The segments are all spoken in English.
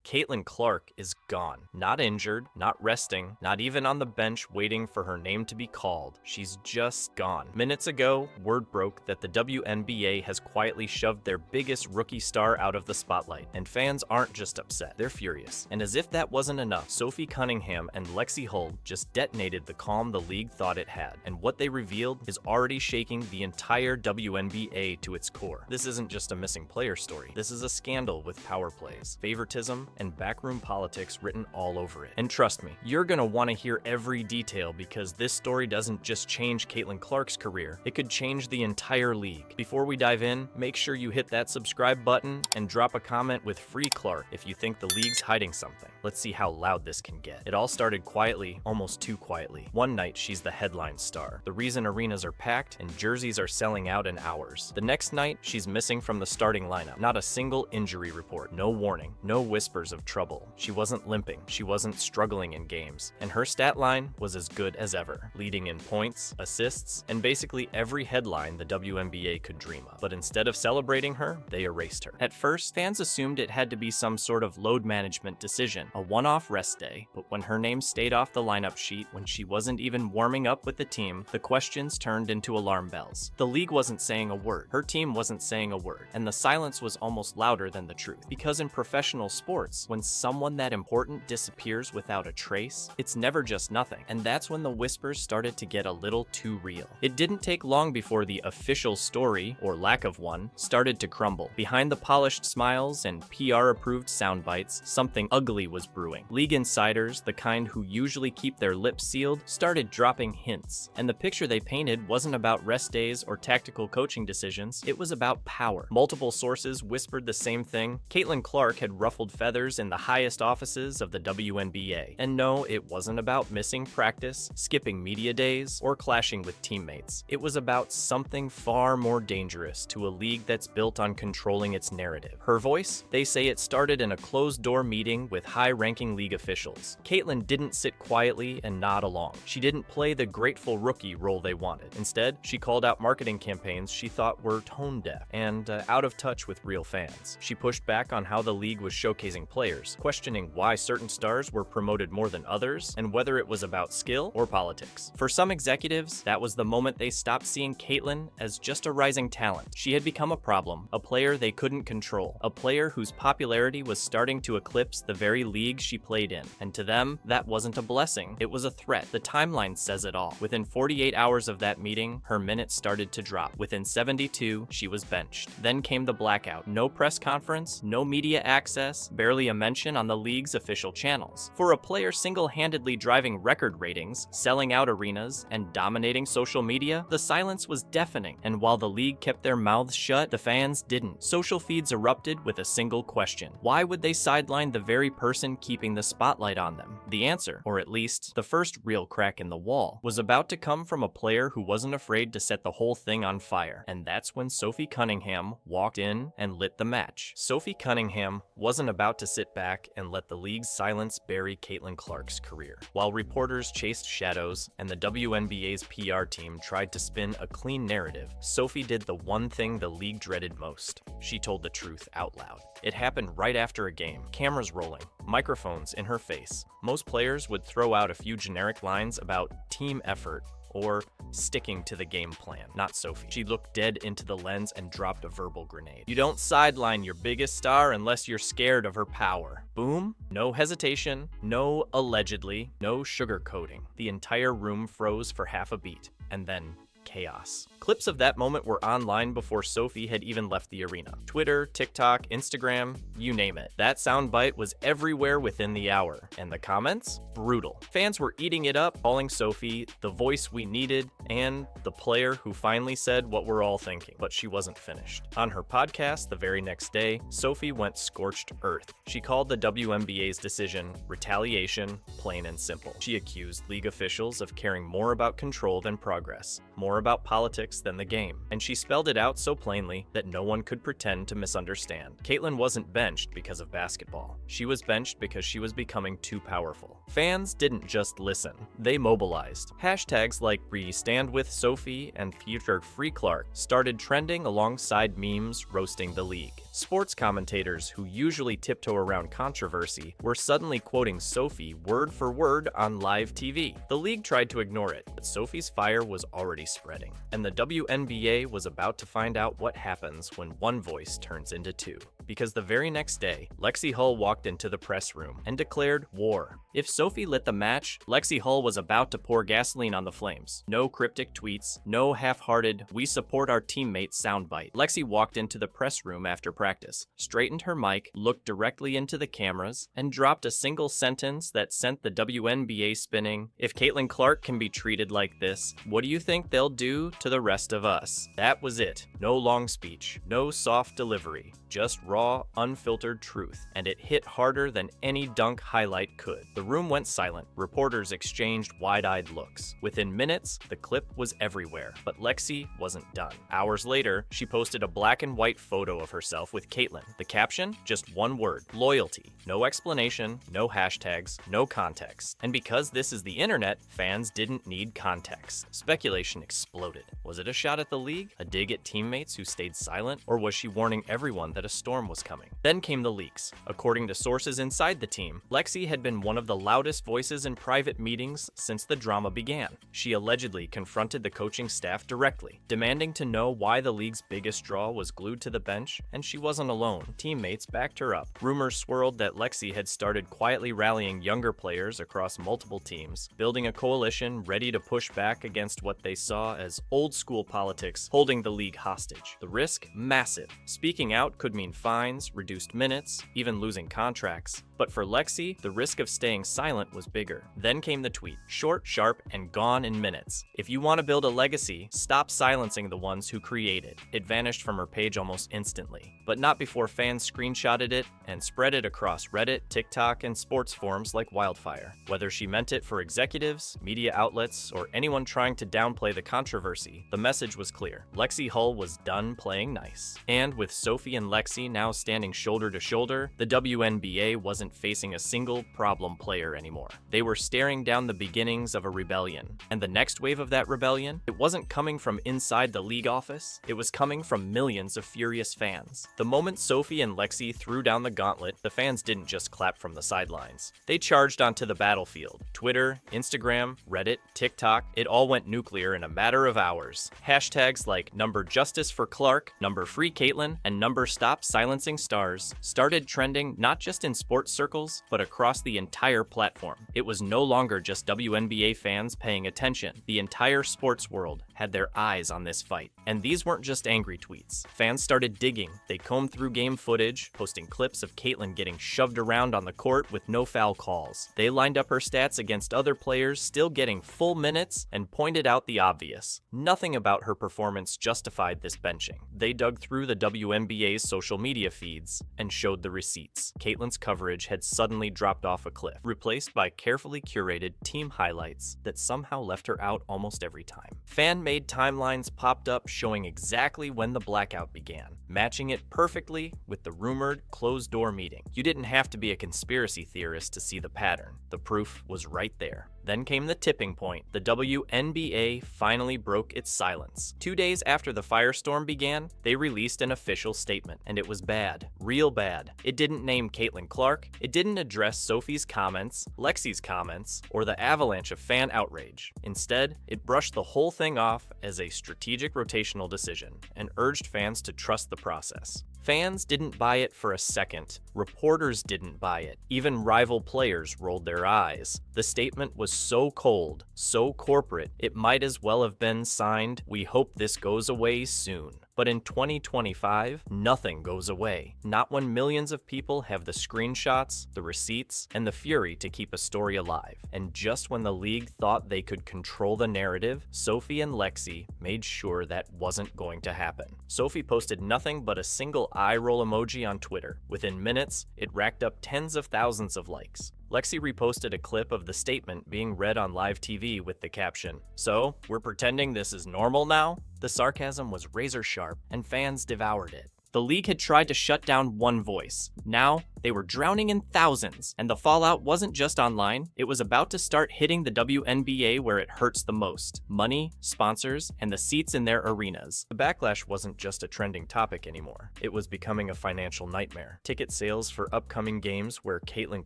Caitlyn Clark is gone. Not injured, not resting, not even on the bench waiting for her name to be called. She's just gone. Minutes ago, word broke that the WNBA has quietly shoved their biggest rookie star out of the spotlight. And fans aren't just upset, they're furious. And as if that wasn't enough, Sophie Cunningham and Lexi just detonated the calm the league thought it had. And what they revealed is already shaking the entire WNBA to its core. This isn't just a missing player story. This is a scandal with power plays, favoritism, and backroom politics written all over it. And trust me, you're gonna want to hear every detail because this story doesn't just change Caitlyn Clark's career, it could change the entire league. Before we dive in, make sure you hit that subscribe button and drop a comment with "Free Clark" if you think the league's hiding something. Let's see how loud this can get. It all started quietly, almost too quietly. One night, she's the headline star, the reason arenas are packed and jerseys are selling out in hours. The next night, she's missing from the starting lineup. Not a single injury report, no warning, no whispers of trouble. She wasn't limping, she wasn't struggling in games, and her stat line was as good as ever, leading in points, assists, and basically every headline the WNBA could dream of. But instead of celebrating her, they erased her. At first, fans assumed it had to be some sort of load management decision, a one-off rest day, but when her name stayed off the lineup sheet, when she wasn't even warming up with the team, the questions turned into alarm bells. The league wasn't saying a word, her team wasn't saying a word, and the silence was almost louder than the truth. Because in professional sports, when someone that important disappears without a trace, it's never just nothing, and that's when the whispers started to get a little too real. It didn't take long before the official story, or lack of one, started to crumble. Behind the polished smiles and PR-approved sound bites, something ugly was brewing. League insiders, the kind who usually keep their lips sealed, started dropping hints. And the picture they painted wasn't about rest days or tactical coaching decisions, it was about power. Multiple sources whispered the same thing. Caitlyn Clark had ruffled feathers in the highest offices of the WNBA. And no, it wasn't about missing practice, skipping media days, or clashing with teammates. It was about something far more dangerous to a league that's built on controlling its narrative. Her voice? They say it started in a closed-door meeting with high-ranking league officials. Caitlyn didn't sit quietly and nod along. She didn't play the grateful rookie role they wanted. Instead, she called out marketing campaigns she thought were tone-deaf and out of touch with real fans. She pushed back on how the league was showcasing players, questioning why certain stars were promoted more than others, and whether it was about skill or politics. For some executives, that was the moment they stopped seeing Caitlyn as just a rising talent. She had become a problem, a player they couldn't control, a player whose popularity was starting to eclipse the very league she played in. And to them, that wasn't a blessing, it was a threat. The timeline says it all. Within 48 hours of that meeting, her minutes started to drop. Within 72, she was benched. Then came the blackout. No press conference, no media access, barely a mention on the league's official channels. For a player single-handedly driving record ratings, selling out arenas, and dominating social media, the silence was deafening. And while the league kept their mouths shut, the fans didn't. Social feeds erupted with a single question. Why would they sideline the very person keeping the spotlight on them? The answer, or at least the first real crack in the wall, was about to come from a player who wasn't afraid to set the whole thing on fire. And that's when Sophie Cunningham walked in and lit the match. Sophie Cunningham wasn't about to sit back and let the league's silence bury Caitlyn Clark's career. While reporters chased shadows and the WNBA's PR team tried to spin a clean narrative, Sophie did the one thing the league dreaded most. She told the truth out loud. It happened right after a game, cameras rolling, microphones in her face. Most players would throw out a few generic lines about team effort or sticking to the game plan. Not Sophie. She looked dead into the lens and dropped a verbal grenade. You don't sideline your biggest star unless you're scared of her power. Boom. No hesitation, no allegedly, no sugarcoating. The entire room froze for half a beat, and then chaos. Clips of that moment were online before Sophie had even left the arena. Twitter, TikTok, Instagram, you name it. That soundbite was everywhere within the hour. And the comments? Brutal. Fans were eating it up, calling Sophie the voice we needed and the player who finally said what we're all thinking. But she wasn't finished. On her podcast the very next day, Sophie went scorched earth. She called the WNBA's decision retaliation, plain and simple. She accused league officials of caring more about control than progress, more about politics than the game, and she spelled it out so plainly that no one could pretend to misunderstand. Caitlyn wasn't benched because of basketball. She was benched because she was becoming too powerful. Fans didn't just listen, they mobilized. Hashtags like "We Stand With Sophie" and "Future Free Clark" started trending alongside memes roasting the league. Sports commentators who usually tiptoe around controversy were suddenly quoting Sophie word for word on live TV. The league tried to ignore it, but Sophie's fire was already spreading, and the WNBA was about to find out what happens when one voice turns into two. Because the very next day, Lexi Hull walked into the press room and declared war. If Sophie lit the match, Lexi Hull was about to pour gasoline on the flames. No cryptic tweets, no half-hearted "we support our teammates" soundbite. Lexi walked into the press room after practice, straightened her mic, looked directly into the cameras, and dropped a single sentence that sent the WNBA spinning. "If Caitlyn Clark can be treated like this, what do you think they'll do to the rest of us?" That was it. No long speech, no soft delivery, just raw, unfiltered truth, and it hit harder than any dunk highlight could. The room went silent. Reporters exchanged wide-eyed looks. Within minutes, the clip was everywhere, but Lexi wasn't done. Hours later, she posted a black and white photo of herself with Caitlyn. The caption? Just one word: loyalty. No explanation, no hashtags, no context. And because this is the internet, fans didn't need context. Speculation exploded. Was it a shot at the league? A dig at teammates who stayed silent? Or was she warning everyone that a storm was coming? Then came the leaks. According to sources inside the team, Lexi had been one of the loudest voices in private meetings since the drama began. She allegedly confronted the coaching staff directly, demanding to know why the league's biggest draw was glued to the bench, and she wasn't alone. Teammates backed her up. Rumors swirled that Lexi had started quietly rallying younger players across multiple teams, building a coalition ready to push back against what they saw as old-school politics holding the league hostage. The risk? Massive. Speaking out could mean fines, reduced minutes, even losing contracts. But for Lexi, the risk of staying silent was bigger. Then came the tweet. Short, sharp, and gone in minutes. "If you want to build a legacy, stop silencing the ones who create it." It vanished from her page almost instantly, but not before fans screenshotted it and spread it across Reddit, TikTok, and sports forums like wildfire. Whether she meant it for executives, media outlets, or anyone trying to downplay the controversy, the message was clear. Lexi Hull was done playing nice. And with Sophie and Lexi now standing shoulder to shoulder, the WNBA wasn't facing a single problem player anymore. They were staring down the beginnings of a rebellion. And the next wave of that rebellion, it wasn't coming from inside the league office, it was coming from millions of furious fans. The moment Sophie and Lexi threw down the gauntlet, the fans didn't just clap from the sidelines. They charged onto the battlefield. Twitter, Instagram, Reddit, TikTok, it all went nuclear in a matter of hours. Hashtags like #Justice for Clark, #Free Caitlyn, and #Stop Silencing Stars started trending not just in sports circles, but across the entire platform. It was no longer just WNBA fans paying attention. The entire sports world had their eyes on this fight. And these weren't just angry tweets. Fans started digging. They combed through game footage, posting clips of Caitlyn getting shoved around on the court with no foul calls. They lined up her stats against other players still getting full minutes and pointed out the obvious. Nothing about her performance justified this benching. They dug through the WNBA's social media feeds and showed the receipts. Caitlyn's coverage had suddenly dropped off a cliff, replaced by carefully curated team highlights that somehow left her out almost every time. Fan-made timelines popped up showing exactly when the blackout began, matching it perfectly with the rumored closed-door meeting. You didn't have to be a conspiracy theorist to see the pattern. The proof was right there. Then came the tipping point. The WNBA finally broke its silence. 2 days after the firestorm began, they released an official statement, and it was bad. Real bad. It didn't name Caitlyn Clark, it didn't address Sophie's comments, Lexi's comments, or the avalanche of fan outrage. Instead, it brushed the whole thing off as a strategic rotational decision, and urged fans to trust the process. Fans didn't buy it for a second. Reporters didn't buy it. Even rival players rolled their eyes. The statement was so cold, so corporate, it might as well have been signed, "We hope this goes away soon." But in 2025, nothing goes away. Not when millions of people have the screenshots, the receipts, and the fury to keep a story alive. And just when the league thought they could control the narrative, Sophie and Lexi made sure that wasn't going to happen. Sophie posted nothing but a single eye roll emoji on Twitter. Within minutes, it racked up tens of thousands of likes. Lexi reposted a clip of the statement being read on live TV with the caption, "So, we're pretending this is normal now?" The sarcasm was razor sharp, and fans devoured it. The league had tried to shut down one voice. Now, they were drowning in thousands, and the fallout wasn't just online, it was about to start hitting the WNBA where it hurts the most: money, sponsors, and the seats in their arenas. The backlash wasn't just a trending topic anymore. It was becoming a financial nightmare. Ticket sales for upcoming games where Caitlyn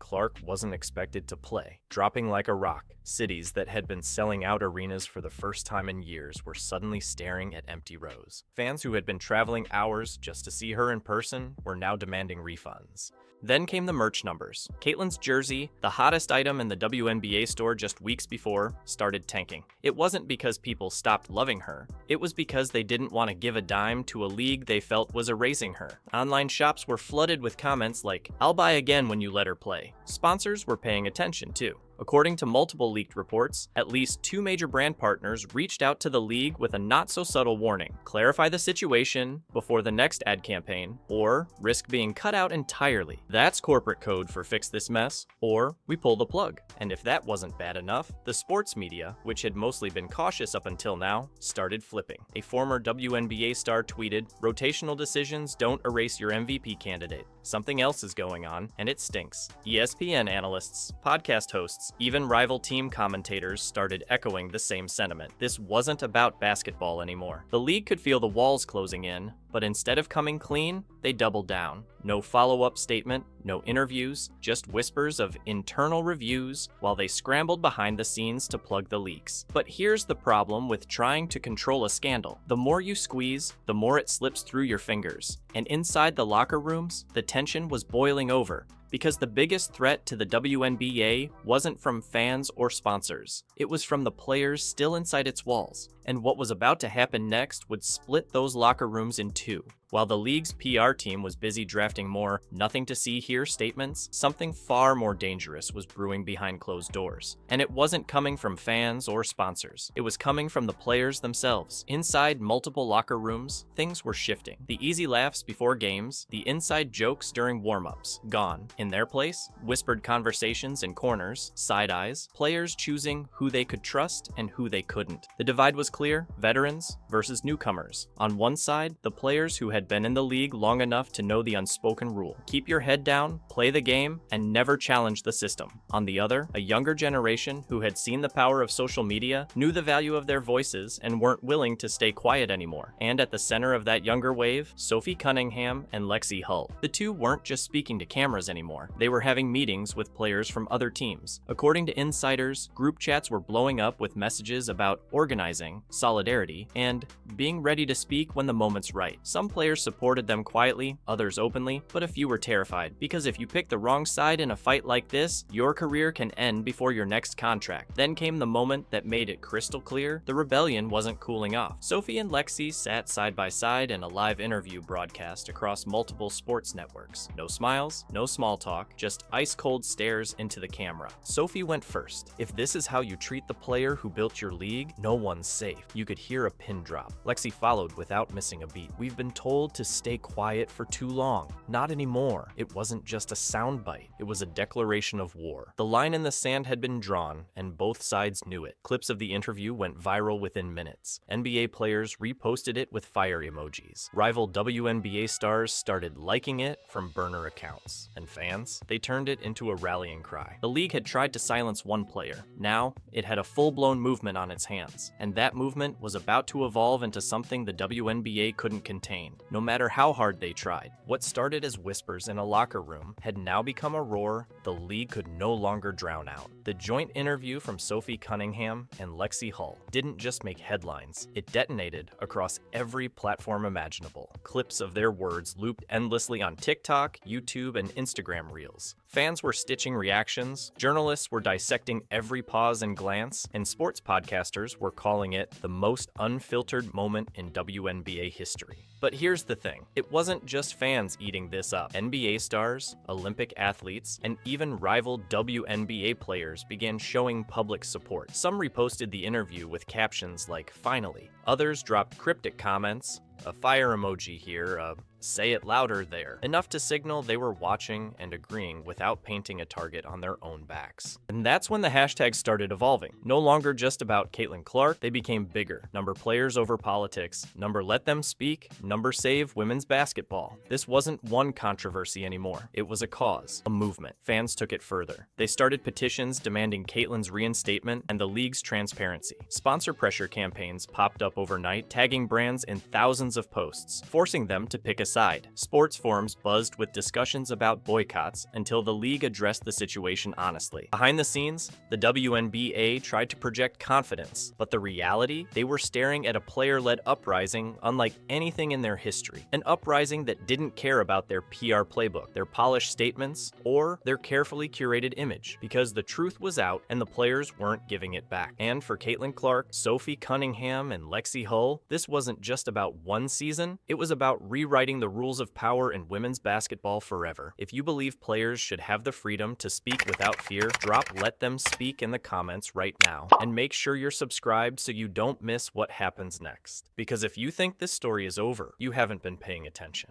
Clark wasn't expected to play, dropping like a rock. Cities that had been selling out arenas for the first time in years were suddenly staring at empty rows. Fans who had been traveling hours just to see her in person were now demanding refunds. Then came the merch numbers. Caitlyn's jersey, the hottest item in the WNBA store just weeks before, started tanking. It wasn't because people stopped loving her. It was because they didn't want to give a dime to a league they felt was erasing her. Online shops were flooded with comments like, "I'll buy again when you let her play." Sponsors were paying attention too. According to multiple leaked reports, at least 2 major brand partners reached out to the league with a not-so-subtle warning: clarify the situation before the next ad campaign, or risk being cut out entirely. That's corporate code for fix this mess, or we pull the plug. And if that wasn't bad enough, the sports media, which had mostly been cautious up until now, started flipping. A former WNBA star tweeted, "Rotational decisions don't erase your MVP candidate. Something else is going on, and it stinks." ESPN analysts, podcast hosts, even rival team commentators started echoing the same sentiment. This wasn't about basketball anymore. The league could feel the walls closing in, but instead of coming clean, they doubled down. No follow-up statement, no interviews, just whispers of internal reviews while they scrambled behind the scenes to plug the leaks. But here's the problem with trying to control a scandal. The more you squeeze, the more it slips through your fingers. And inside the locker rooms, the tension was boiling over. Because the biggest threat to the WNBA wasn't from fans or sponsors. It was from the players still inside its walls. And what was about to happen next would split those locker rooms in two. While the league's PR team was busy drafting more nothing to see here statements, something far more dangerous was brewing behind closed doors. And it wasn't coming from fans or sponsors. It was coming from the players themselves. Inside multiple locker rooms, things were shifting. The easy laughs before games, the inside jokes during warm-ups, gone. In their place, whispered conversations in corners, side eyes, players choosing who they could trust and who they couldn't. The divide was clear: veterans versus newcomers. On one side, the players who had been in the league long enough to know the unspoken rule: keep your head down, play the game, and never challenge the system. On the other, a younger generation who had seen the power of social media, knew the value of their voices, and weren't willing to stay quiet anymore. And at the center of that younger wave, Sophie Cunningham and Lexi. The two weren't just speaking to cameras anymore. They were having meetings with players from other teams. According to insiders, group chats were blowing up with messages about organizing, solidarity, and being ready to speak when the moment's right. Some players supported them quietly, others openly, but a few were terrified, because if you pick the wrong side in a fight like this, your career can end before your next contract. Then came the moment that made it crystal clear the rebellion wasn't cooling off. Sophie and Lexi sat side by side in a live interview broadcast across multiple sports networks. No smiles, no small talk, just ice-cold stares into the camera. Sophie went first. "If this is how you treat the player who built your league, no one's safe." You could hear a pin drop. Lexi followed without missing a beat. "We've been told to stay quiet for too long. Not anymore." It wasn't just a soundbite. It was a declaration of war. The line in the sand had been drawn, and both sides knew it. Clips of the interview went viral within minutes. NBA players reposted it with fire emojis. Rival WNBA stars started liking it from burner accounts. And fans? They turned it into a rallying cry. The league had tried to silence one player. Now, it had a full-blown movement on its hands. And that movement was about to evolve into something the WNBA couldn't contain, no matter how hard they tried. What started as whispers in a locker room had now become a roar the league could no longer drown out. The joint interview from Sophie Cunningham and Lexi didn't just make headlines. It detonated across every platform imaginable. Clips of their words looped endlessly on TikTok, YouTube, and Instagram Reels. Fans were stitching reactions, journalists were dissecting every pause and glance, and sports podcasters were calling it the most unfiltered moment in WNBA history. But here's the thing, it wasn't just fans eating this up. NBA stars, Olympic athletes, and even rival WNBA players began showing public support. Some reposted the interview with captions like, "Finally." Others dropped cryptic comments, a fire emoji here, a "say it louder" there, enough to signal they were watching and agreeing without without painting a target on their own backs. And that's when the hashtags started evolving. No longer just about Caitlyn Clark, they became bigger. Number players over politics, number let them speak, number save women's basketball. This wasn't one controversy anymore. It was a cause, a movement. Fans took it further. They started petitions demanding Caitlyn's reinstatement and the league's transparency. Sponsor pressure campaigns popped up overnight, tagging brands in thousands of posts, forcing them to pick a side. Sports forums buzzed with discussions about boycotts until the league addressed the situation honestly. Behind the scenes, the WNBA tried to project confidence, but the reality, they were staring at a player-led uprising unlike anything in their history. An uprising that didn't care about their PR playbook, their polished statements, or their carefully curated image, because the truth was out and the players weren't giving it back. And for Caitlyn Clark, Sophie Cunningham, and Lexi, this wasn't just about one season, it was about rewriting the rules of power in women's basketball forever. If you believe players should have the freedom to speak without fear, drop "Let Them Speak" in the comments right now. And make sure you're subscribed so you don't miss what happens next. Because if you think this story is over, you haven't been paying attention.